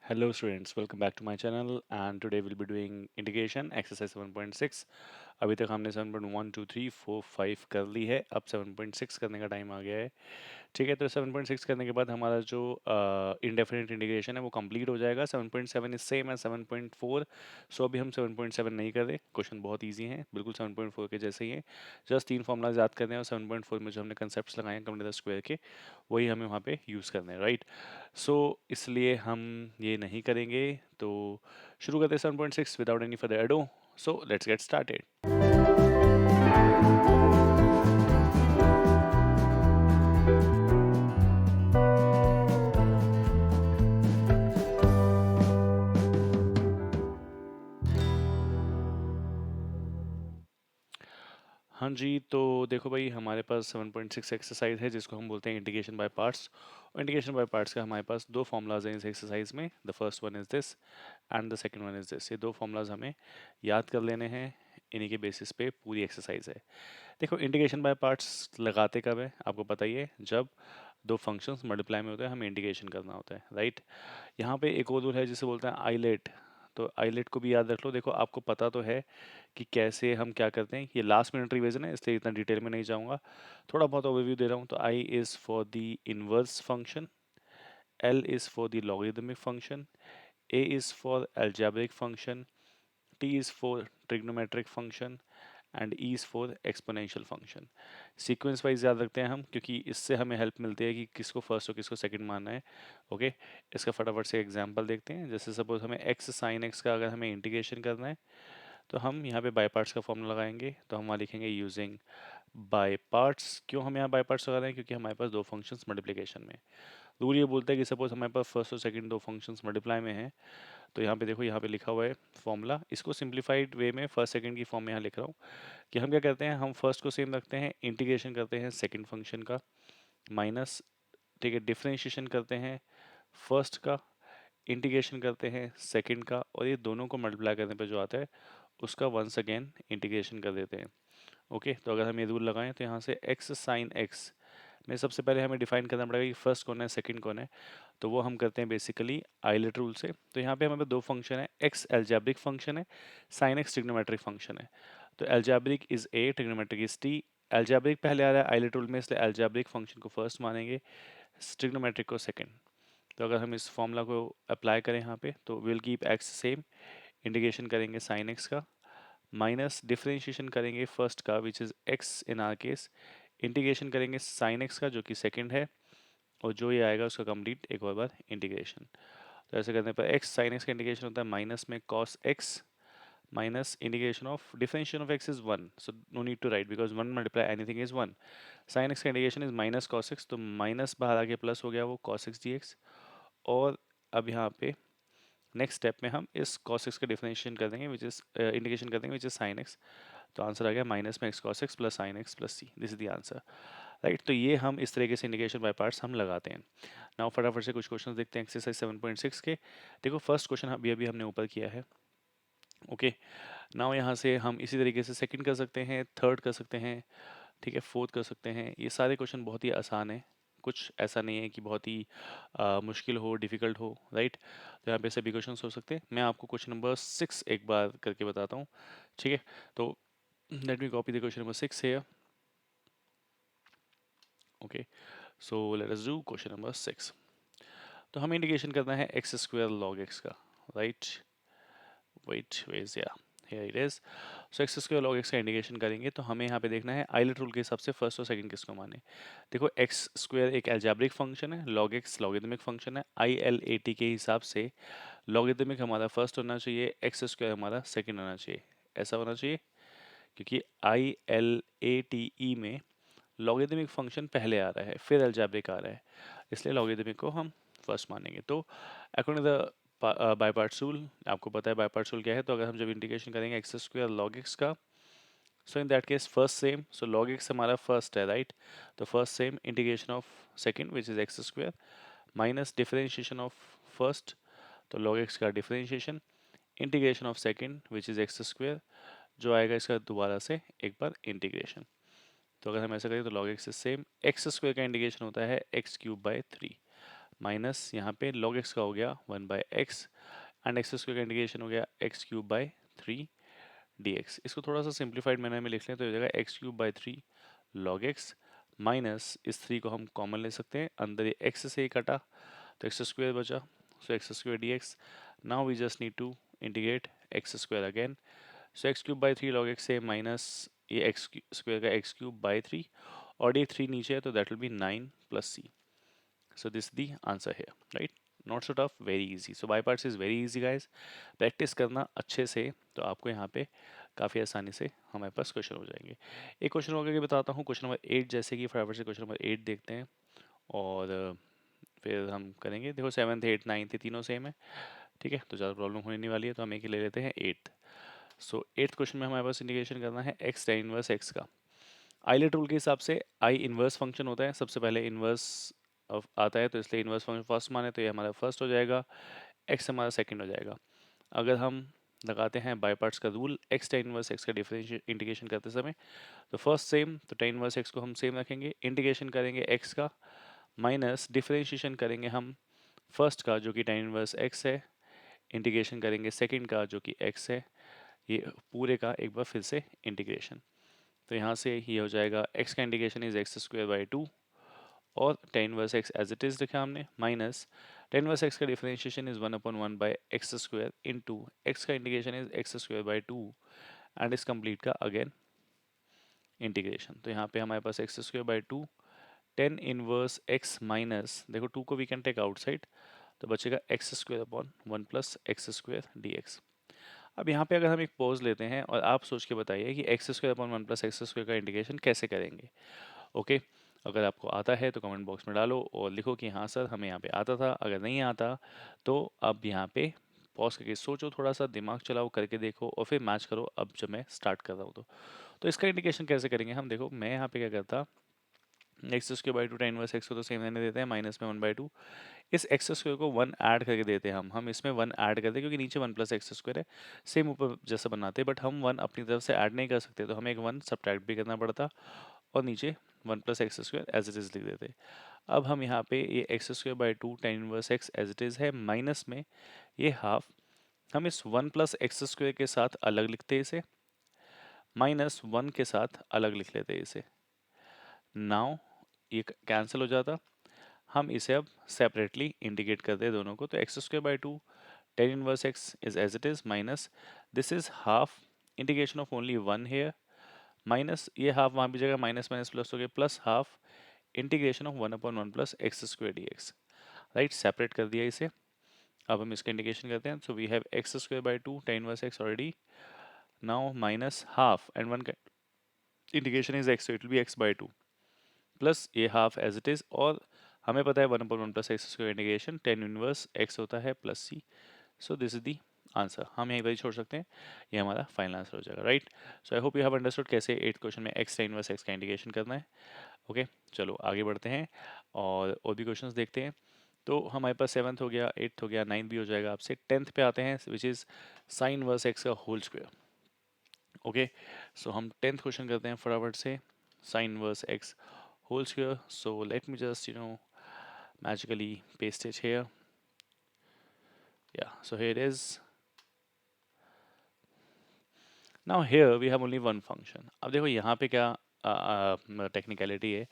Hello students, welcome back to my channel and today we'll be doing integration exercise 7.6। अभी तक हमने 7.1 2 3 4 5 कर ली है, अब 7.6 करने का टाइम आ गया है। ठीक है, तो 7.6 करने के बाद हमारा जो इंडेफिनिट इंटीग्रेशन है वो कंप्लीट हो जाएगा। 7.7 इज सेम एज 7.4, सो अभी हम 7.7 नहीं कर रहे। क्वेश्चन बहुत इजी है, बिल्कुल 7.4 के जैसे ही है। जस्ट तीन फॉर्मूलाज याद करने हैं और 7.4 में जो हमने कंसेप्ट लगाए हैं कंप्लीट द स्क्वायर के, वही हमें वहाँ पे यूज़ करने हैं, राइट। सो इसलिए हम ये नहीं करेंगे। तो शुरू करते हैं 7.6 without any further ado. So let's get started. हाँ जी, तो देखो भाई, हमारे पास 7.6 एक्सरसाइज है जिसको हम बोलते हैं इंटीग्रेशन बाय पार्ट्स। और इंटीग्रेशन बाय पार्ट्स का हमारे पास दो फॉर्मूलाज हैं इस एक्सरसाइज में। The first one is this and the second one is this. ये दो फॉर्मूलाज हमें याद कर लेने हैं, इन्हीं के बेसिस पे पूरी एक्सरसाइज है। देखो, इंटीग्रेशन बाय पार्ट्स लगाते कब है आपको पता ही है, जब दो फंक्शंस मल्टीप्लाई में होते हैं, हमें इंटीग्रेशन करना होता है, राइट। यहाँ पे एक और रूल है जिसे बोलते हैं आइलेट। तो आइलेट को भी याद रख लो। देखो, आपको पता तो है कि कैसे हम क्या करते हैं। ये लास्ट मिनट रिवीजन है इसलिए इतना डिटेल में नहीं जाऊंगा, थोड़ा बहुत ओवरव्यू दे रहा हूँ। तो I is for the inverse function, L is for the logarithmic function, A is for algebraic function, T is for trigonometric function and E is for exponential function. Sequence wise याद रखते हैं हम, क्योंकि इससे हमें हेल्प मिलती है कि किसको फर्स्ट और किसको सेकंड मानना है। ओके, इसका फटाफट से एग्जांपल देखते हैं। जैसे सपोज हमें एक्स साइन एक्स का अगर हमें इंटीग्रेशन करना है, तो हम यहाँ पे बाय पार्ट्स का फॉर्मूला लगाएंगे। तो हम वहाँ लिखेंगे यूजिंग बाय पार्ट्स। क्यों हम यहाँ बाय पार्ट्स लगा रहे हैं? क्योंकि हमारे पास दो फंक्शंस मल्टीप्लिकेशन में। रूल ये बोलता है कि सपोज हमारे पास फर्स्ट और सेकंड दो फंक्शंस मल्टीप्लाई में हैं, तो यहाँ पे देखो, यहाँ पे लिखा हुआ है फॉर्मूला। इसको सिंप्लीफाइड वे में फर्स्ट सेकंड की फॉर्म में यहाँ लिख रहा हूँ कि हम क्या करते हैं, हम फर्स्ट को सेम रखते हैं, इंटीग्रेशन करते हैं सेकंड फंक्शन का, माइनस, ठीक है, डिफरेंशिएशन करते हैं फर्स्ट का, इंटीग्रेशन करते हैं सेकंड का, और ये दोनों को मल्टीप्लाई करने पे जो आता है उसका वंस अगेन इंटीग्रेशन कर देते हैं। ओके, तो अगर हम ये रूल लगाएं तो यहाँ से एक्स साइन एक्स में सबसे पहले हमें डिफाइन करना पड़ेगा कि फर्स्ट कौन है सेकंड कौन है। तो वो हम करते हैं बेसिकली आइलेट रूल से। तो यहाँ पे हमारे पास दो फंक्शन है, एक्स एल्जेब्रिक फंक्शन है, साइन एक्स ट्रिग्नोमेट्रिक फंक्शन है। तो algebraic is a, trigonometric is T. Algebraic पहले आ रहा है आइलेट रूल में, इसलिए एल्जेब्रिक फंक्शन को फर्स्ट मानेंगे, ट्रिग्नोमेट्रिक को सेकंड। तो अगर हम इस फॉर्मूला को अप्लाई करें यहाँ पे, तो will keep x same, integration करेंगे साइन एक्स का, माइनस डिफरेंशिएशन करेंगे फर्स्ट का which is x in are case, integration करेंगे साइन एक्स का जो कि सेकंड है, और जो ये आएगा उसका कंप्लीट एक और बार इंटीग्रेशन। तो ऐसे करने पर एक्स साइन एक्स का इंटीग्रेशन होता है माइनस में cos x, minus integration of differentiation of x is one, so no need to write because one multiply anything is one. Sine x का integration is minus cos x, तो minus बाहर आके plus हो गया वो cos x D x. और अब यहाँ पे नेक्स्ट स्टेप में हम इस cos x का डिफरेंशिएशन कर देंगे विच इज इंटीग्रेशन कर देंगे विच इज sin x। तो आंसर आ गया माइनस में x cos x plus sin x plus c, this is the answer, right. तो ये हम इस तरीके से इंटीग्रेशन बाय पार्ट्स हम लगाते हैं। नाउ फटाफट से कुछ क्वेश्चंस देखते हैं एक्सरसाइज 7.6 के। देखो, फर्स्ट क्वेश्चन अभी अभी हमने ऊपर किया है। ओके, नाउ यहाँ से हम इसी तरीके से सेकंड कर सकते हैं, थर्ड कर सकते हैं, ठीक है, फोर्थ कर सकते हैं। ये सारे क्वेश्चन बहुत ही आसान है, कुछ ऐसा नहीं है कि बहुत ही मुश्किल हो, डिफ़िकल्ट हो, राइट। तो यहाँ पे सभी क्वेश्चन हो सकते हैं। मैं आपको क्वेश्चन नंबर 6 एक बार करके बताता हूँ, ठीक है। तो let me copy the question number 6 है। Okay, so let us do question number 6। तो हमें इंडिकेशन करना है एक्स स्क्वायर लॉग एक्स का, राइट। वेट वेज या here it is. So x square log x का इंडिकेशन करेंगे तो हमें यहाँ पे देखना है आइलेट रूल के हिसाब से फर्स्ट और सेकंड किसको माने। देखो, एक्स स्क्वायर एक अलजेब्रिक फंक्शन है, लॉग एक्स लॉगरिदमिक फंक्शन है। आई एल ए टी के हिसाब से लॉगरिदमिक हमारा फर्स्ट होना चाहिए, एक्स स्क्वायर हमारा सेकंड होना चाहिए। ऐसा होना चाहिए क्योंकि I L A T E में लॉगरिदमिक फंक्शन पहले आ रहा है फिर अलजेब्रिक आ रहा है, इसलिए लॉगरिदमिक को हम फर्स्ट मानेंगे। तो according the by parts rule, आपको पता है बाय पार्ट्स रूल क्या है। तो अगर हम जब इंटीग्रेशन करेंगे एक्स स्क्वायर लॉग एक्स का, so in that case first same, so log x हमारा फर्स्ट है, राइट। तो first same integration of second which is x square, minus differentiation of first, तो log x का differentiation, integration of second which is x square, जो आएगा इसका दोबारा से एक बार इंटीग्रेशन। तो अगर हम ऐसा करें तो log x is same, x square का इंटीग्रेशन होता है एक्स क्यूब बाई 3, माइनस यहाँ पे log x का हो गया 1/x एंड एक्स स्क्वायर का इंटीग्रेशन हो गया x³/3 dx। इसको थोड़ा सा सिंप्लीफाइड मैनर में लिख लें तो हो जाएगा x³/3 log x माइनस इस 3 को हम कॉमन ले सकते हैं, अंदर ये x से ही कटा तो एक्स स्क्वायर बचा, so x² dx। Now we just need to integrate x square again, so x³/3 log x से माइनस ये एक्स स्क्वायर का x³/3 और ये 3 नीचे है तो that will be 9 + c। So this is the answer here, right? Not so tough, very easy. So by parts is very easy guys. Practice करना अच्छे से तो आपको यहाँ पे काफ़ी आसानी से हमारे पास क्वेश्चन हो जाएंगे। एक क्वेश्चन होकर के बताता हूँ, क्वेश्चन नंबर 8, जैसे कि फटाफट से क्वेश्चन नंबर 8 देखते हैं और फिर हम करेंगे। देखो 7th 8th 9th तीनों सेम है, ठीक है, तो ज़्यादा प्रॉब्लम होने नहीं वाली है, तो हम एक ही ले लेते हैं 8th। सो 8th क्वेश्चन में हमारे पास इंडिकेशन करना है x tan इनवर्स x का। आइलेट रूल के हिसाब से आई इन्वर्स फंक्शन होता है, सबसे पहले इन्वर्स आता है तो इसलिए इन्वर्स फंक्शन फर्स्ट माने तो ये हमारा फर्स्ट हो जाएगा, एक्स हमारा सेकंड हो जाएगा। अगर हम लगाते हैं बाय पार्ट्स का rule x tan inverse x का डिफरेंशियल इंटीग्रेशन करते समय तो फर्स्ट सेम, तो टेन इनवर्स एक्स को हम सेम रखेंगे, इंटीग्रेशन करेंगे एक्स का माइनस डिफरेंशिएशन करेंगे हम फर्स्ट का जो कि टेन इनवर्स एक्स है, इंटीग्रेशन करेंगे सेकंड का जो कि एक्स है, ये पूरे का एक बार फिर से इंटीग्रेशन। तो यहाँ से ये हो जाएगा x का इंटीग्रेशन इज x²/2 और tan inverse x as it is लिखा हमने माइनस tan इनवर्स x का differentiation is 1/1/x² into x का इंटीग्रेशन इज x²/2 एंड इस कंप्लीट का अगेन इंटीग्रेशन। तो यहाँ पे हमारे पास x²/2 tan inverse x minus, देखो 2 को वी कैन टेक आउटसाइड तो बचेगा x²/1 + x² dx। अब यहाँ पे अगर हम एक पॉज लेते हैं और आप सोच के बताइए कि x²/1 + x² का इंटीग्रेशन कैसे करेंगे। ओके, अगर आपको आता है तो कमेंट बॉक्स में डालो और लिखो कि हाँ सर हमें यहाँ पे आता था, अगर नहीं आता तो अब यहाँ पे पॉज करके सोचो, थोड़ा सा दिमाग चलाओ, करके देखो और फिर मैच करो। अब जब मैं स्टार्ट कर रहा हूँ तो इसका इंडिकेशन कैसे करेंगे हम, देखो मैं यहाँ पे क्या करता, x²/2 tan इनवर्स x को तो सेम रहने देते हैं, माइनस में 1/2, इस एक्स स्क्वायर को 1 ऐड करके देते हैं हम इसमें 1 ऐड करते हैं क्योंकि नीचे 1 + x² है, सेम ऊपर जैसा बनाते हैं, बट हम 1 अपनी तरफ से ऐड नहीं कर सकते तो हमें एक 1 सब्ट्रैक्ट भी करना पड़ता और नीचे 1 + x² एज इट इज़ लिख देते। अब हम यहाँ पे ये x²/2 tan inverse x as it is है, माइनस में ये हाफ, हम इस 1 + x² के साथ अलग लिखते हैं इसे, माइनस 1 के साथ अलग लिख लेते हैं इसे। नाउ ये कैंसिल हो जाता, हम इसे अब सेपरेटली इंटीग्रेट करते हैं दोनों को, तो x²/2 tan inverse x is as it is minus this is half integration of only 1 here minus ये हाफ वहाँ भी जगह माइनस माइनस प्लस हो गया plus half integration of 1/1 + x² dx, right, separate कर दिया इसे। अब हम इसका इंटीग्रेशन करते हैं, so we have x²/2 tan inverse x already, now minus half and 1 का integration is x, so it will be x/2 plus ये हाफ एज इट इज, और हमें पता है 1/1 + x² integration tan inverse x होता है plus c, so this is the answer. हम यहीं पर ही छोड़ सकते हैं, ये हमारा फाइनल आंसर हो जाएगा, right. So I hope you have understood कैसे 8th क्वेश्चन में x tan इनवर्स x का इंटीग्रेशन करना है। ओके, चलो आगे बढ़ते हैं और भी क्वेश्चंस देखते हैं। तो हमारे पास 7th हो गया, 8th हो गया, 9th भी हो जाएगा आपसे। 10th पे आते हैं which is sine inverse x का होल स्क्वायर। ओके, सो हम 10th क्वेश्चन करते हैं फटाफट से, sign inverse x whole square. So let me just magically paste it here. Yeah, so here it is. Now here we have only one function. अब देखो यहाँ पे क्या टेक्निकलिटी है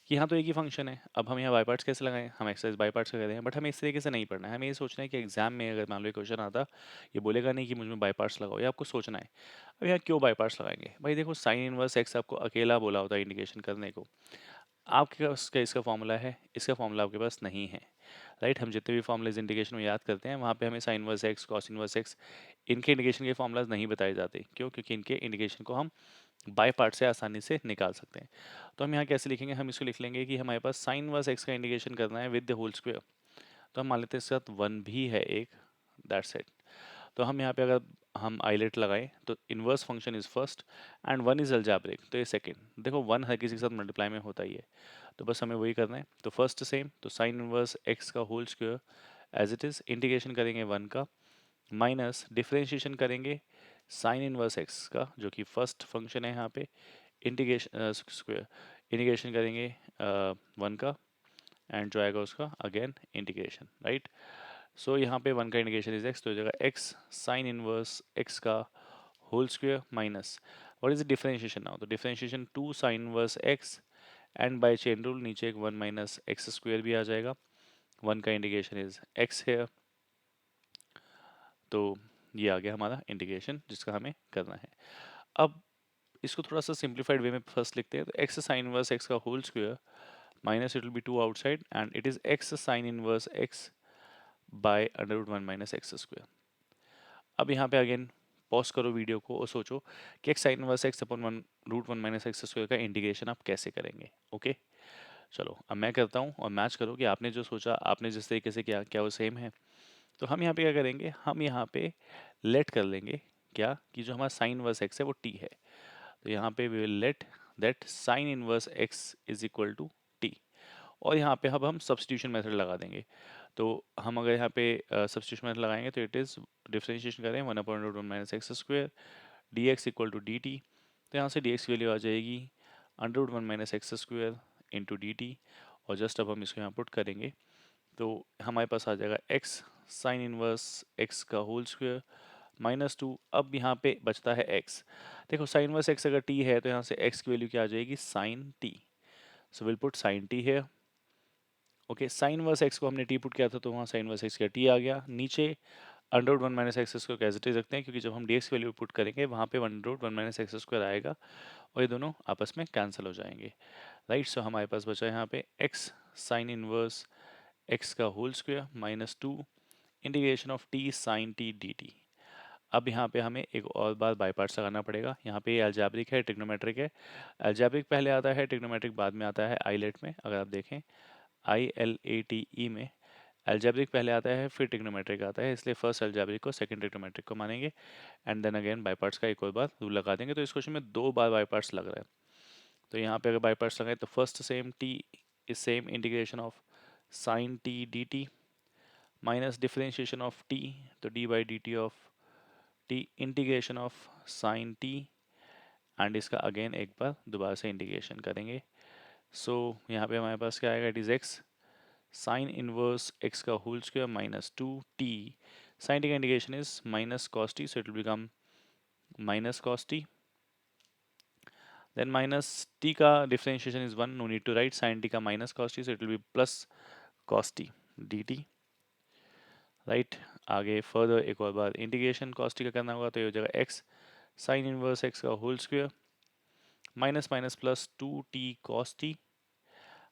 कि यहाँ तो एक ही फंक्शन है। अब हम यहाँ बाई पार्ट्स कैसे लगाएं, हम एक्सरसाइज बाई पार्ट्स का करते हैं, बट हमें इस तरीके से नहीं पढ़ना है। हमें ये सोचना है कि एग्जाम में अगर मान लो क्वेश्चन आता, ये बोलेगा नहीं कि मुझमें बाई पार्ट्स लगाओ, ये आपको सोचना है। अब यहाँ क्यों बाई पार्ट्स लगाएंगे भाई, देखो साइन इनवर्स एक्स आपको अकेला बोला होता है इंडिकेशन करने को, आपके पास क्या इसका फॉर्मूला है, इसका फॉर्मूला आपके पास नहीं है, राइट। हम जितने भी फॉर्मूलेज इंडिकेशन में याद करते हैं वहाँ पे हमें sign inverse x, cos inverse x, इनके इंडिकेशन के फॉर्मूलाज नहीं बताए जाते। क्यों? क्योंकि इनके इंडिकेशन को हम बाय पार्ट से आसानी से निकाल सकते हैं। तो हम यहाँ कैसे लिखेंगे, हम इसको लिख लेंगे कि हमारे पास साइन इनवर्स एक्स का इंडिकेशन करना है विद द होल स्क्वायर, तो हम मान लेते हैं इसके साथ 1 भी है एक, दैट्स इट। तो हम यहाँ पे अगर हम आइलेट लगाएं तो inverse function is first and 1 is algebraic, तो ये सेकंड। देखो 1 हर किसी के साथ मल्टीप्लाई में होता ही है, तो बस हमें वही करना है। तो फर्स्ट सेम, तो साइन इनवर्स एक्स का whole square as it is, integration करेंगे 1 का, माइनस डिफरेंशिएशन करेंगे साइन इनवर्स एक्स का जो कि फर्स्ट फंक्शन है यहाँ पे, इंटीग्रेशन स्क्वायर, इंटीग्रेशन करेंगे 1 का, एंड जो आएगा उसका अगेन इंटीग्रेशन, राइट। सो यहाँ पे 1 का इंटीग्रेशन इज x, तो हो जाएगा x साइन इनवर्स x का whole square minus what is the differentiation now, तो differentiation 2 sine inverse x and by chain rule नीचे एक 1 माइनस एक्स स्क्वायर भी आ जाएगा। 1 का इंटीग्रेशन इज x है, तो ये आ गया हमारा इंटीग्रेशन जिसका हमें करना है। अब इसको थोड़ा सा सिंप्लीफाइड वे में फर्स्ट लिखते हैं, तो x साइन इनवर्स x का whole square minus it will be 2 outside and it is x sine inverse x by under root 1 minus x square. अब यहाँ पे अगेन पॉज करो वीडियो को और सोचो कि x sine inverse x upon 1 root 1 minus x square का integration आप कैसे करेंगे। ओके चलो अब मैं करता हूँ और मैच करो कि आपने जो सोचा, आपने जिस तरीके से किया, क्या वो सेम है। तो हम यहाँ पे क्या करेंगे, हम यहाँ पे लेट कर लेंगे क्या कि जो हमारा साइन इनवर्स x है वो t है, तो यहाँ पे we will let that sine inverse x is equal to t। और यहाँ पे अब हम सब्स्टिट्यूशन मेथड लगा देंगे। तो हम अगर यहाँ पे सब्स्टिट्यूशन मेथड लगाएंगे तो इट इज़ डिफरेंशिएशन करें 1/√1 minus x square d x equal to d t, तो यहाँ से डी एक्स की वैल्यू आ जाएगी under root 1 minus x square into d t, और जस्ट अब हम इसको यहाँ पुट करेंगे तो हमारे पास आ जाएगा x साइन इनवर्स x का होल स्क्वायर -2। अब यहाँ पे बचता है x, देखो साइन इनवर्स x अगर t है तो यहाँ से x की वैल्यू क्या आ जाएगी sine t, so will put sine t है। ओके साइन इनवर्स x को हमने t पुट किया था तो वहाँ साइन इनवर्स x का t आ गया, नीचे under root 1 minus x square को एज इट इज रखते हैं क्योंकि जब हम dx की वैल्यू पुट करेंगे वहाँ पे under root 1 minus x square आएगा और ये दोनों आपस में कैंसिल हो जाएंगे, राइट। सो हमारे पास बचा यहाँ पे x साइन इनवर्स x का whole square -2 integration of t sine t dt। अब यहाँ पे हमें एक और बार बाय पार्ट्स लगाना पड़ेगा, यहाँ पे अलजेब्रिक है ट्रिग्नोमेट्रिक है, अलजेब्रिक पहले आता है ट्रिग्नोमेट्रिक बाद में आता है आईलेट में, अगर आप देखें ILATE में अलजेब्रिक पहले आता है फिर ट्रिग्नोमेट्रिक आता है, इसलिए फर्स्ट अलजेब्रिक को सेकंड ट्रिग्नोमेट्रिक को मानेंगे and then again by parts का एक और बार रूल लगा देंगे। तो इस क्वेश्चन में 2 बार बाय पार्ट्स लग रहा है, तो यहाँ पे अगर बाय पार्ट्स लगाए तो first same t is same integration of sine t dt minus differentiation of t, तो d by D T of t integration of sine t and इसका अगेन एक बार दोबारा से इंटीग्रेशन करेंगे। सो यहाँ पे हमारे पास क्या आएगा, it is x sine inverse x का whole square -2t, sine t का integration is minus cos t, so it will become minus cos t, then minus t का differentiation is 1, no need to write, sine t का minus cos t, so it will be plus cos t dt, right. आगे further एक और बार integration cos t का करना होगा, तो ये हो जाएगा x साइन इनवर्स x का whole square minus minus plus 2t cos t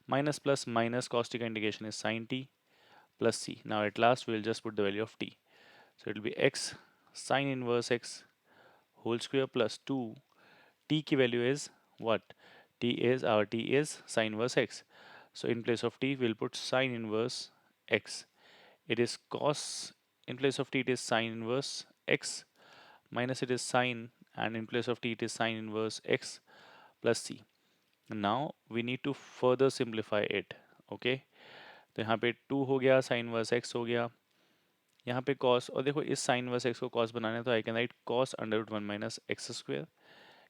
minus plus minus cos t का integration is sin t plus c. Now at last we will just put the value of t. So it will be x sin inverse x whole square plus 2 t की value is what? T is sin inverse x. So in place of t we'll put sin inverse x. It is cos, in place of t it is sin inverse x minus it is sin, and in place of t it is sin inverse x plus c. Now we need to further simplify it. Okay, तो यहाँ पे 2 हो गया, sign verse x हो गया, यहाँ पे cos, और देखो इस साइन वर्स x को cos बनाना है तो I can write cos under root 1 minus x square,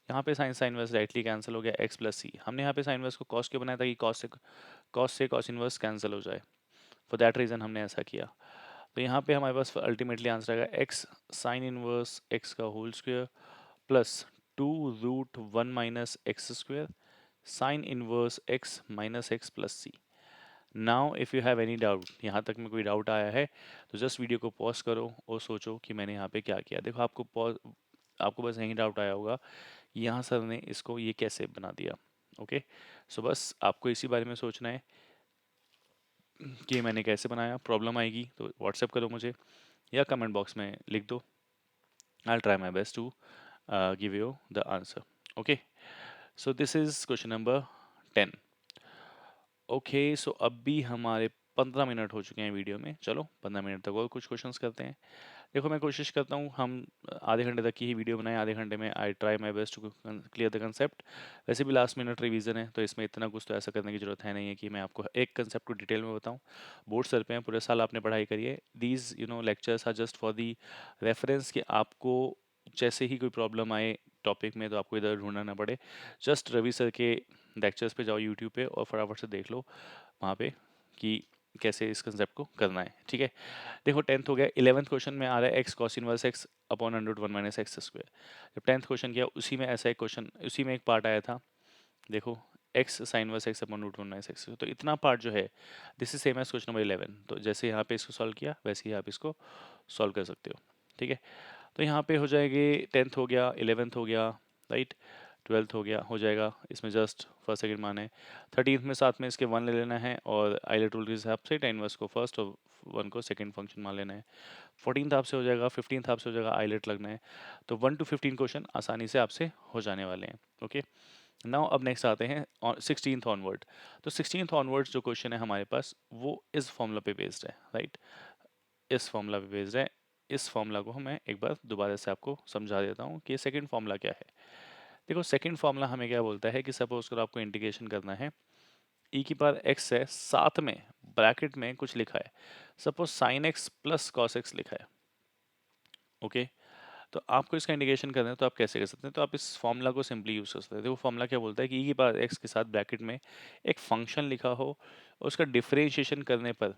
यहाँ पे sine sine verse rightly cancel हो गया x प्लस सी, हमने यहाँ पे साइन वर्स को cos क्यों बनाया ताकि cos से cos इनवर्स कैंसिल हो जाए, फॉर दैट रीज़न हमने ऐसा किया। तो यहाँ पे हमारे पास अल्टीमेटली आंसर आएगा x साइन इनवर्स x का whole square plus 2 root 1 minus x square sine inverse x minus x plus c. Now if you have any doubt, यहाँ तक में कोई डाउट आया है तो जस्ट वीडियो को पॉज करो और सोचो कि मैंने यहाँ पे क्या किया। देखो आपको बस यही डाउट आया होगा यहाँ सर ने इसको ये कैसे बना दिया। ओके सो बस आपको इसी बारे में सोचना है कि मैंने कैसे बनाया। प्रॉब्लम आएगी तो व्हाट्सएप करो मुझे या कमेंट बॉक्स में लिख दो, I try my best to give you the answer. Okay so this is question number 10। Okay so अब भी हमारे 15 मिनट हो चुके हैं वीडियो में, चलो 15 मिनट तक और कुछ क्वेश्चंस करते हैं। देखो मैं कोशिश करता हूँ हम आधे घंटे तक की ही वीडियो बनाएं, आधे घंटे में I try my best to clear the concept. वैसे भी लास्ट मिनट रिवीजन है तो इसमें इतना कुछ तो ऐसा करने की जरूरत है नहीं है कि मैं आपको एक कंसेप्ट को डिटेल में बताऊँ। बोर्ड सर पे हैं, पूरे साल आपने पढ़ाई करी है, these lectures are just for the reference कि आपको जैसे ही कोई प्रॉब्लम आए टॉपिक में तो आपको इधर ढूंढना ना पड़े, जस्ट रवि सर के लेक्चर्स पे जाओ यूट्यूब पे और फटाफट से देख लो, वहाँ पे कि कैसे इस कंसेप्ट को करना है, ठीक है। देखो 10th हो गया, 11th क्वेश्चन में आ रहा है x cos inverse x upon under root 1 minus x square. जब 10th क्वेश्चन किया उसी में ऐसा एक क्वेश्चन, उसी में एक पार्ट आया था, देखो x sine verse x upon root 1 minus x, तो इतना पार्ट जो है this is same as question number 11। तो जैसे यहाँ पे इसको सॉल्व किया वैसे ही आप इसको सॉल्व कर सकते हो, ठीक है। तो यहाँ पे हो जाएगी 10th हो गया, 11th हो गया, राइट, 12th हो गया, हो जाएगा, इसमें जस्ट फर्स्ट सेकंड मान है। 13th में साथ में इसके 1 ले लेना है और आइलैंड रूल के हिसाब से tan इनवर्स को फर्स्ट और 1 को सेकंड फंक्शन मान लेना है। 14th आपसे हो जाएगा, 15th आपसे हो जाएगा, आइलेट लगना है। तो 1 to 15 क्वेश्चन आसानी से आपसे हो जाने वाले हैं, ओके। नाउ अब नेक्स्ट आते हैं 16th ऑनवर्ड। तो 16th ऑनवर्ड जो क्वेश्चन है हमारे पास वो इस फॉर्मूला पे बेस्ड है, राइट, इस फॉर्मूला पे बेस्ड है। इस फॉर्मूला को मैं एक बार दोबारा से आपको समझा देता हूँ कि सेकंड फॉर्मूला क्या है। देखो सेकंड फॉर्मूला हमें क्या बोलता है कि सपोज करो आपको इंटीग्रेशन करना है, e की पावर x है, साथ में ब्रैकेट में कुछ लिखा है, suppose sine x plus cos x लिखा है, ओके। तो आपको इसका इंडिकेशन करना है तो आप कैसे कर सकते हैं, तो आप इस फॉर्मूला को सिंपली यूज कर सकते हैं। देखो फॉर्मूला क्या बोलता है कि e की पावर x के साथ ब्रैकेट में एक फंक्शन लिखा हो और उसका डिफरेंशिएशन करने पर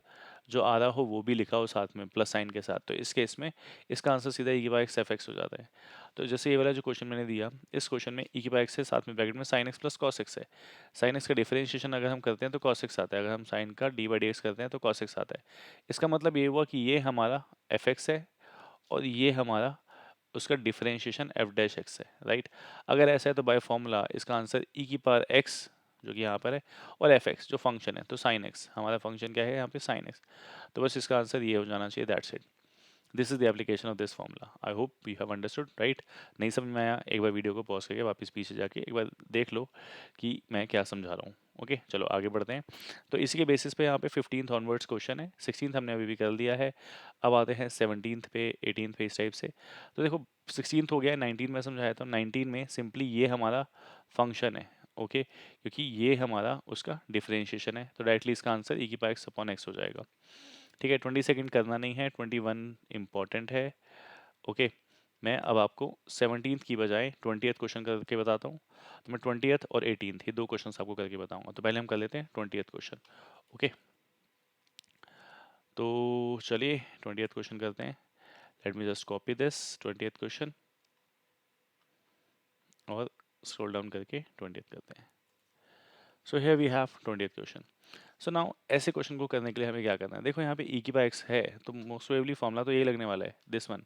जो आ रहा हो वो भी लिखा हो साथ में प्लस साइन के साथ, तो इस केस में इसका आंसर सीधा e की पावर x एफ एक्स हो जाता है। तो जैसे ये वाला जो क्वेश्चन मैंने दिया, इस क्वेश्चन में e की पावर x है, साथ में ब्रैकेट में sine x plus cos x है। साइन x का डिफरेंशिएशन अगर हम करते हैं तो कॉस x आता है, अगर हम साइन का डी बाई डी एक्स करते हैं तो कॉस x आता है। इसका मतलब ये हुआ कि ये हमारा एफ एक्स है और ये हमारा उसका डिफरेंशिएशन एफ डैश एक्स है, राइट। अगर ऐसा है तो बाय फॉर्मूला इसका आंसर e की पावर x जो कि यहाँ पर है और एफ एक्स जो फंक्शन है, तो साइन x, हमारा फंक्शन क्या है यहाँ पे साइन x, तो बस इसका आंसर ये हो जाना चाहिए, that's it. This is the application of this formula. I hope you have understood, right. नहीं समझ में आया एक बार वीडियो को पॉज करके वापस पीछे जाके एक बार देख लो कि मैं क्या समझा रहा हूँ, ओके। चलो आगे बढ़ते हैं। तो इसी के बेसिस पे यहाँ पे 15th ऑनवर्ड्स क्वेश्चन है, 16th हमने अभी भी कर लिया है। अब आते हैं 17th पे, 18th पे, इस टाइप से। तो देखो 16th हो गया, 19 में समझाया था, 19 में सिंपली ये हमारा फंक्शन है, ओके, क्योंकि ये हमारा उसका डिफरेंशिएशन है, तो डायरेक्टली इसका आंसर e की पावर x अपॉन x हो जाएगा, ठीक है। 22nd करना नहीं है, 21 इम्पॉर्टेंट है, ओके। मैं अब आपको 17th की बजाय 20th क्वेश्चन करके बताता हूँ। तो मैं 20th और 18th ये दो क्वेश्चन आपको करके बताऊंगा। तो पहले हम कर लेते हैं 20th क्वेश्चन, ओके। तो चलिए 20th क्वेश्चन करते हैं। Let me just copy this 20th question और स्क्रॉल डाउन करके 20th करते हैं। So here we have 20th question. So now ऐसे क्वेश्चन को करने के लिए हमें क्या करना है, देखो यहाँ पे e की पावर x है तो मोस्ट प्रोबेबली फॉर्मूला तो यही लगने वाला है, दिस वन।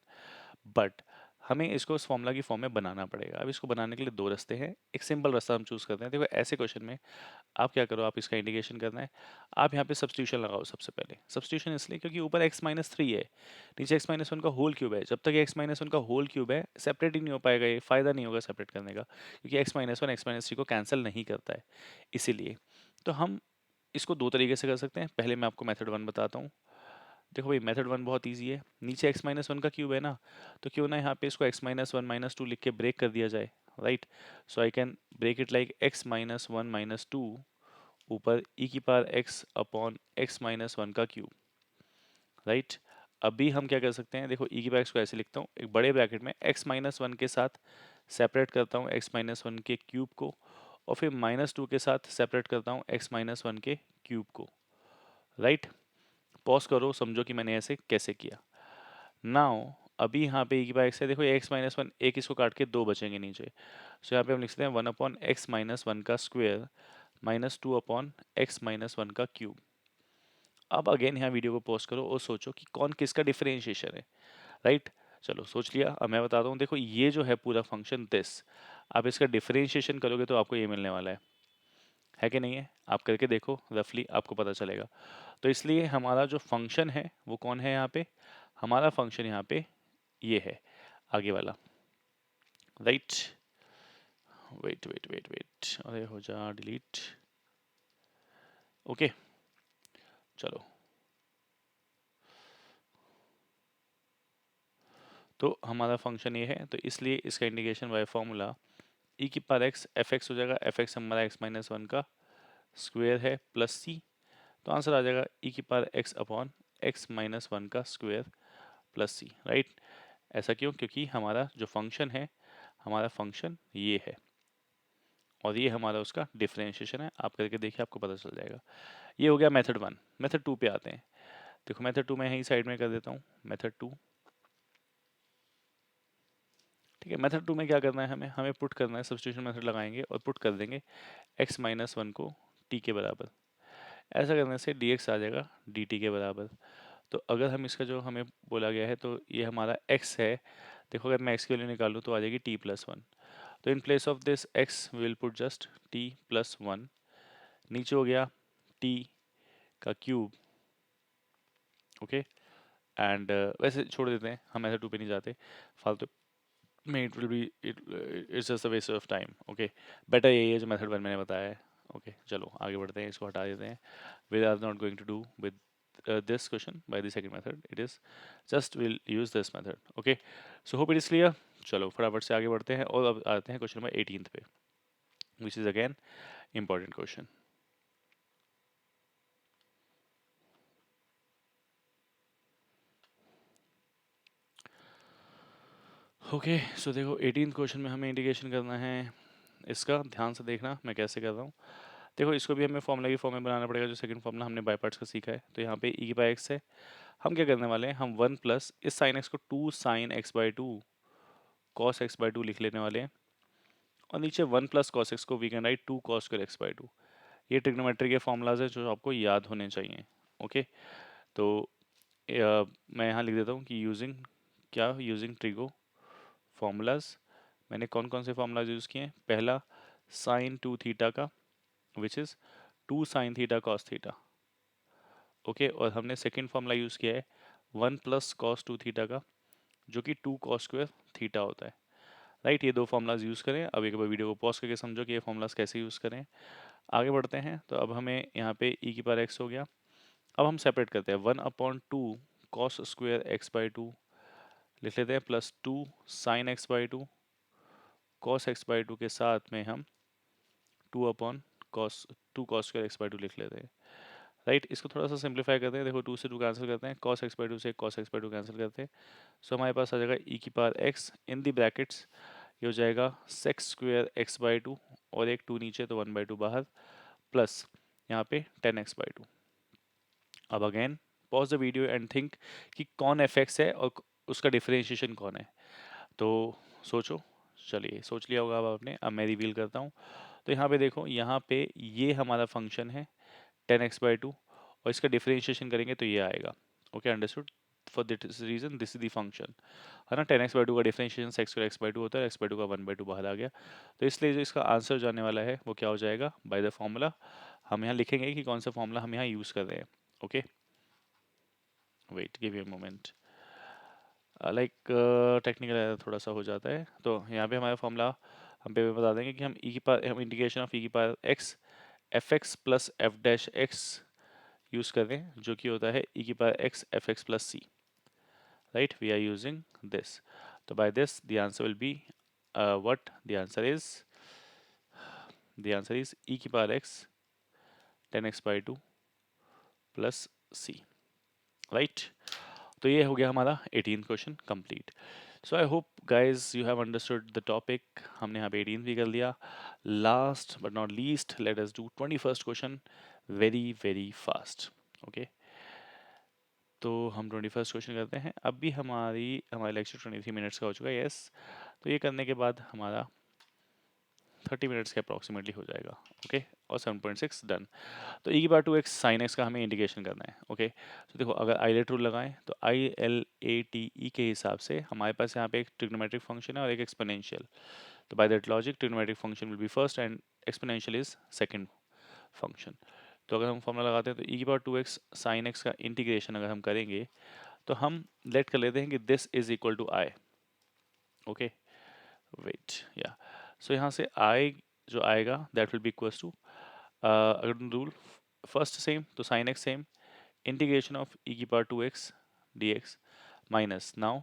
बट हमें इसको उस फॉर्मूला की फॉर्म में बनाना पड़ेगा। अब इसको बनाने के लिए दो रास्ते हैं, एक सिंपल रास्ता हम चूज करते हैं। देखो ऐसे क्वेश्चन में आप क्या करो, आप इसका इंडिकेशन करना है, आप यहाँ पे सब्स्टिट्यूशन लगाओ। सबसे पहले सब्स्टिट्यूशन इसलिए क्योंकि ऊपर x माइनस थ्री है, नीचे x माइनस वन का होल क्यूब है। जब तक x माइनस वन का होल क्यूब है सेपरेट ही नहीं हो पाएगा, ये फायदा नहीं होगा सेपरेट करने का, क्योंकि x minus one x minus three को कैंसिल नहीं करता है। इसीलिए तो हम इसको दो तरीके से कर सकते हैं। पहले मैं आपको मेथड वन बताता हूँ। देखो भाई मेथड वन बहुत ईजी है, नीचे x माइनस वन का क्यूब है ना, तो क्यों ना यहाँ पे इसको x minus one minus two लिख के ब्रेक कर दिया जाए, right. So I can break it like x minus one minus two ऊपर e की power x upon x minus one का क्यूब, राइट। अभी हम क्या कर सकते हैं, देखो e की पावर x को ऐसे लिखता हूँ, एक बड़े ब्रैकेट में x माइनस वन के साथ सेपरेट करता हूँ x माइनस वन के क्यूब को, और फिर माइनस टू के साथ सेपरेट करता हूँ x माइनस वन के क्यूब को, राइट। पॉज करो, समझो कि मैंने ऐसे कैसे किया। नाउ अभी यहाँ पे e की पावर x है, देखो x माइनस वन, एक इसको काट के दो बचेंगे नीचे, सो यहाँ पे हम लिख सकते हैं one upon x minus one का square minus two upon x minus one का क्यूब। अब अगेन यहाँ वीडियो को पॉज करो और सोचो कि कौन किसका डिफरेंशिएशन है, राइट। चलो सोच लिया, अब मैं बताता हूँ। देखो ये जो है पूरा फंक्शन दिस, आप इसका डिफरेंशिएशन करोगे तो आपको ये मिलने वाला है कि नहीं है, आप करके देखो, रफली आपको पता चलेगा। तो इसलिए हमारा जो फंक्शन है वो कौन है यहाँ पे, हमारा फंक्शन यहाँ पे ये है आगे वाला, right. Wait wait wait wait, अरे हो जा डिलीट, ओके। चलो तो हमारा फंक्शन ये है, तो इसलिए इसका इंडिकेशन बाय फॉर्मूला e की पावर x एफ एक्स हो जाएगा, एफ एक्स हमारा x माइनस वन का स्क्वेयर है प्लस सी, तो आंसर आ जाएगा e की power x upon x minus one का स्क्वेयर प्लस सी, राइट। ऐसा क्यों, क्योंकि हमारा जो फंक्शन है, हमारा फंक्शन ये है, और ये हमारा उसका डिफरेंशिएशन है। आप करके देखिए, आपको पता चल जाएगा। ये हो गया मेथड 1। मेथड 2 पे आते हैं। देखो मेथड 2 मैं यहीं साइड में कर देता हूँ, मेथड 2। ठीक है, मेथड 2 में क्या करना है, हमें हमें पुट करना है, सब्स्टिट्यूशन मेथड लगाएंगे और पुट कर देंगे x माइनस 1 को t के बराबर। ऐसा करने से dx आ जाएगा dt के बराबर। तो अगर हम इसका जो हमें बोला गया है, तो ये हमारा x है। देखो अगर मैं x की वैल्यू निकालूँ तो आ जाएगी t प्लस 1। तो इन place of this x will put just t plus 1। नीचे हो गया t का क्यूब। ओके, एंड वैसे छोड़ देते हैं, हम ऐसे 2 पे नहीं जाते फालतू में। It will be it's just a waste of time. Okay, better यही है जो मेथड 1 मैंने बताया है। ओके चलो आगे बढ़ते हैं, इसको हटा देते हैं। We are not going to do with this question by the second method. It is just we'll use this method. Okay, so hope it is clear. चलो फटाफट से आगे बढ़ते हैं और अब आते हैं क्वेश्चन नंबर 18 पे, which is again important question. Okay so देखो 18th क्वेश्चन में हमें इंटीग्रेशन करना है। इसका ध्यान से देखना मैं कैसे कर रहा हूँ। देखो इसको भी हमें फॉर्मूला की फॉर्म में बनाना पड़ेगा, जो सेकंड फॉर्मूला हमने बाय पार्ट्स का सीखा है। तो यहाँ पे ई की बाय एक्स है। हम क्या करने वाले हैं, हम 1 प्लस इस साइन एक्स को 2 sine x by 2 cos x by 2 लिख लेने वाले हैं। और नीचे 1 प्लस कॉस एक्स को we can write 2 cos square x by 2। ये ट्रिग्नोमेट्री के फॉर्मूलाज है जो आपको याद होने चाहिए। ओके, तो मैं यहाँ लिख देता हूँ कि यूजिंग क्या, यूजिंग ट्रिगो फॉर्मूलाज। मैंने कौन कौन से फॉर्मूलाज यूज़ किए हैं। पहला साइन 2 थीटा का, which is 2 sine theta cos theta. Okay, और हमने सेकंड फॉर्मूला यूज़ किया है 1 प्लस कॉस 2 थीटा का, जो कि 2 कॉस स्क्वायर थीटा होता है। राइट, ये दो फॉर्मूलाज यूज़ करें। अब एक बार वीडियो को पॉज करके समझो कि ये फॉर्मूलाज कैसे यूज़ करें। आगे बढ़ते हैं। तो अब हमें यहाँ पे ई की पावर एक्स हो गया। अब हम सेपरेट करते हैं 1/2 कॉस स्क्वायर एक्स बाई 2 लिख लेते हैं, plus 2 sine x by 2 cos x by 2 के साथ में हम 2 कॉस स्क्वायर एक्स बाई 2 लिख लेते हैं। राइट, इसको थोड़ा सा सिंप्लीफाई करते हैं। देखो 2 से 2 कैंसिल करते हैं, कॉस एक्स बाई 2 से कॉस एक्स बाई 2 कैंसिल करते हैं। सो हमारे पास आ जाएगा ई की पावर एक्स इन दी ब्रैकेट्स, ये हो जाएगा सेक्स स्क्वायर एक्स बाई 2 और एक 2 नीचे तो 1/2 बाहर, प्लस यहाँ पे 10x बाई 2। अब again pause the video and think कि कौन एफ एक्स है और उसका डिफरेंशिएशन कौन है। तो सोचो, चलिए सोच लिया होगा अब आपने। अब मैं रिवील करता हूँ। तो यहाँ पे देखो, यहाँ पे ये हमारा फंक्शन है 10x बाई 2 और इसका डिफरेंशिएशन करेंगे तो ये आएगा। Okay understood, for this reason this is the function, है ना। 10x बाई 2 का differentiation sec square x by 2 होता है, एक्स बाई 2 का 1/2 बाहर आ गया। तो इसलिए जो इसका आंसर जाने वाला है वो क्या हो जाएगा, बाय द फॉर्मूला। हम यहाँ लिखेंगे कि कौन सा फॉर्मूला हम यहाँ यूज़ कर रहे हैं। Okay, wait give you a moment. Like technical थोड़ा सा हो जाता है। तो यहाँ पे हमारा फॉर्मूला हम पे बता देंगे कि हम ई की पावर, हम इंटीग्रेशन ऑफ ई की power x f x plus f dash x use कर रहे हैं, जो कि होता है ई की power x f x plus c. Right, we are using this. तो by this the answer will be what the answer is e की power x 10x by 2 plus c। Right, तो ये हो गया हमारा 18th question complete. So I hope guys you have understood the topic. हमने यहाँ पे 18th भी कर लिया। Last but not least let us do 21st question very very fast. Okay, तो हम 21st क्वेश्चन करते हैं। अब भी हमारा लेक्चर 23 मिनट्स का हो चुका है। यस, तो ये करने के बाद हमारा 30 मिनट्स के अप्रॉक्सीमेटली हो जाएगा। ओके, और 7.6 डन। तो ई की पावर 2x साइन एक्स का हमें इंटीग्रेशन करना है। ओके, तो देखो अगर आईलेट रूल लगाएं तो ILATE के हिसाब से हमारे पास यहाँ पे एक ट्रिग्नोमेट्रिक फंक्शन है और एक एक्सपोनेंशियल। तो by that logic trigonometric function will be first and exponential is second function. तो अगर हम फॉर्मूला लगाते हैं तो ई की पावर 2x साइन एक्स का इंटीग्रेशन अगर हम करेंगे तो हम लेट कर लेते हैं कि this is equal to I. Okay, wait yeah, so यहाँ से आई जो आएगा that will be equals to, अगर रूल फर्स्ट सेम तो sine x same, integration of e की power 2x dx minus now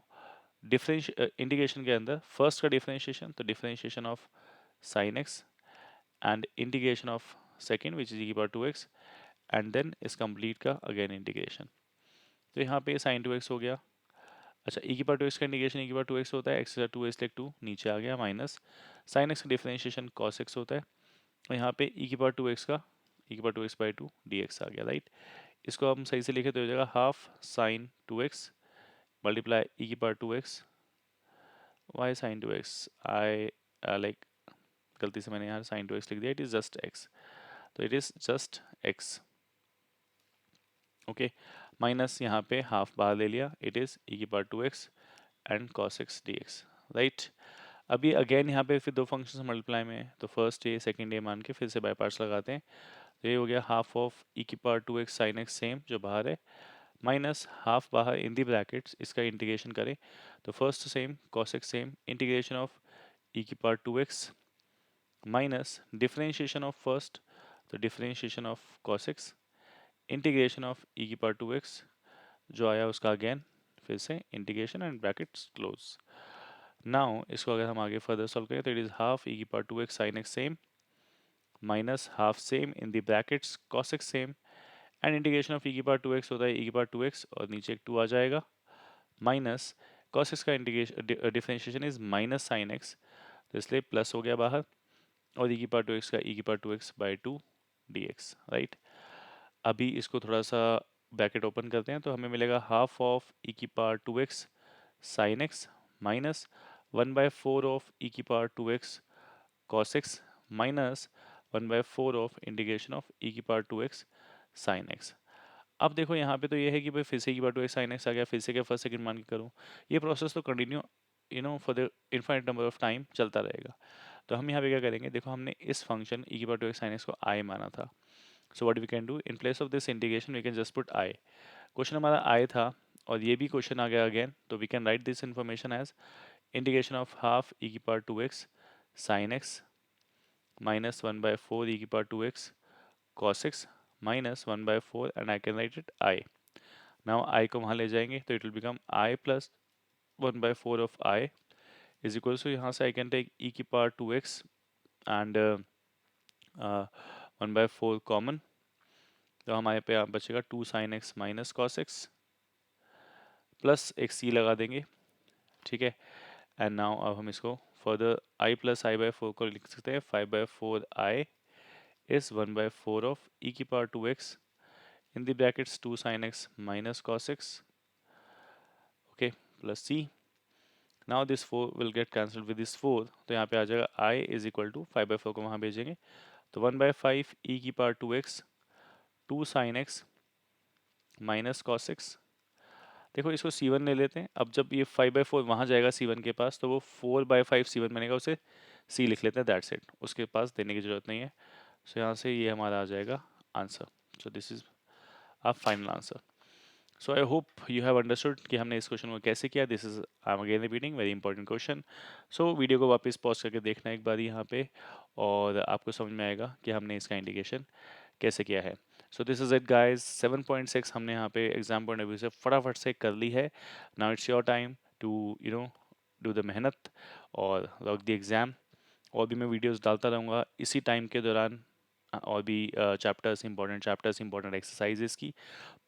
डिफरेंश इंटीग्रेशन के अंदर फर्स्ट का डिफरेंशिएशन तो differentiation of sine x and integration of second which is e की power 2x and then इस complete का अगेन इंटीग्रेशन। तो यहाँ पे साइन 2x हो गया। अच्छा, ई की पावर 2x का इंटीग्रेशन ई की पावर 2x होता है, एक्स 2 इस 2 नीचे आ गया, माइनस साइन एक्स का डिफरेंशिएशन कॉस एक्स होता है और यहाँ पे e की पावर 2x का e की पावर 2x बाई 2 dx आ गया, राइट। इसको हम सही से लिखे तो हो जाएगा half sine 2x multiply e की power 2x y sine 2x I like गलती से मैंने यहाँ साइन 2x लिख दिया, इट इज़ जस्ट x, तो it is just x, okay. Minus यहाँ पे हाफ बाहर ले लिया, इट इज़ e की power 2x and cos x dx, right. अभी अगेन यहाँ पे फिर दो फंक्शंस मल्टीप्लाई में है, तो फर्स्ट ए सेकंड ए मान के फिर से बाय पार्ट्स लगाते हैं। तो ये हो गया हाफ ऑफ e की power 2x sin x same जो बाहर है, माइनस हाफ बाहर इन दी ब्रैकेट्स, इसका इंटीग्रेशन करें तो first same cos x same integration of e की power 2x minus differentiation of first, तो differentiation of cos x integration of e की पावर 2x जो आया उसका अगेन फिर से integration and brackets close. Now इसको अगर हम आगे फर्दर सॉल्व करें तो इट इज हाफ e की power 2x sin x same minus half same in the brackets cos x same and integration of e की पावर 2x होता है e की पावर 2x और नीचे एक 2 आ जाएगा माइनस cos x का integration differentiation is minus sin x, तो इसलिए प्लस हो गया बाहर और e की पावर 2x का e की power 2x by 2 dx, right. अभी इसको थोड़ा सा ब्रैकेट ओपन करते हैं तो हमें मिलेगा हाफ ऑफ e की power 2x sin x minus 1/4 of e की power 2x cos x minus 1/4 of integration of e की पावर 2x sin x। अब देखो यहाँ पे तो ये है कि भाई फिर से e की पावर 2x sin x आ गया, फिर से क्या फर्स्ट सेकंड मान के करूँ, ये प्रोसेस तो continue for the infinite number of time चलता रहेगा। तो हम यहाँ पे क्या करेंगे, देखो हमने इस फंक्शन e की पावर 2x sin x को i माना था, so what we can do in place of this integration we can just put i। Question हमारा i था और ये भी क्वेश्चन आ गया अगेन, तो we can write this information as integration of half e की power 2x sin x minus 1/4 e की power 2x cos x minus 1/4 and I can write it I. Now I को वहाँ ले जाएंगे तो it will become I plus 1/4 of I is equals to यहाँ से I can take e की power 2x and 1/4 common, तो हमारे पे यहाँ बचेगा 2 sin x minus cos x plus एक c लगा देंगे, ठीक है। एंड नाउ अब हम इसको फर्दर i प्लस i/4 को लिख सकते हैं 5/4 I is 1/4 of e की power 2x in the brackets 2 sin x minus cos x, okay, plus c. Now this 4 will get cancelled with this 4, तो यहाँ पे आ जाएगा I is equal to 5/4 को वहाँ भेजेंगे तो 1/5 e की power 2x 2 sin x minus cos x। देखो इसको c1 ले लेते हैं, अब जब ये 5/4 वहाँ जाएगा c1 के पास तो वो 4/5 c1 बनेगा, उसे c लिख लेते हैं, दैट्स इट, उसके पास देने की जरूरत नहीं है। सो यहाँ से ये हमारा आ जाएगा answer, so this is a final answer. So I hope you have understood कि हमने इस क्वेश्चन को कैसे किया। This is I am again repeating very important question. So video को वापस पॉज करके देखना एक बार यहाँ पे और आपको समझ में आएगा कि हमने इसका इंडिकेशन कैसे किया है। सो दिस इज इट गाइस, 7.6 हमने यहाँ पे एग्जाम पॉइंट ऑफ व्यू से फटाफट से कर ली है। Now it's your time to do the मेहनत और लॉक द एग्ज़ाम। और भी मैं वीडियोस डालता रहूँगा इसी टाइम के दौरान, और भी चैप्टर्स इंपॉर्टेंट एक्सरसाइजेस की।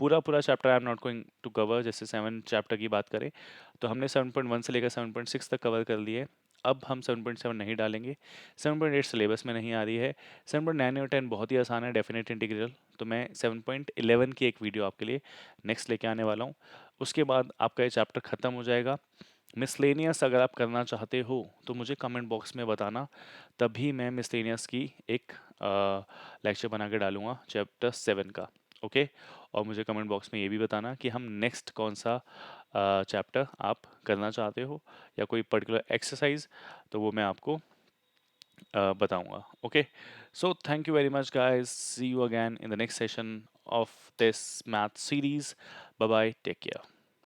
पूरा पूरा chapter I am not going to cover. जैसे 7 चैप्टर की बात करें तो हमने 7.1 से लेकर 7.6 तक कवर कर लिए। अब हम 7.7 नहीं डालेंगे, 7.8 सिलेबस में नहीं आ रही है। 7.9 और 10 बहुत ही आसान है, डेफिनेट इंटीग्रल, तो मैं 7.11 की एक वीडियो आपके लिए नेक्स्ट लेके आने वाला हूँ। उसके बाद आपका ये चैप्टर ख़त्म हो जाएगा। मिसलेनियस अगर आप करना चाहते हो तो मुझे कमेंट बॉक्स में बताना, तभी मैं मिसलेनियस की एक लेक्चर बना के डालूंगा चैप्टर 7 का, ओके। और मुझे कमेंट बॉक्स में ये भी बताना कि हम नेक्स्ट कौन सा चैप्टर आप करना चाहते हो या कोई पर्टिकुलर एक्सरसाइज, तो वो मैं आपको बताऊंगा, okay. So thank you very much guys, see you again in the next session of this math series. Bye bye, take care.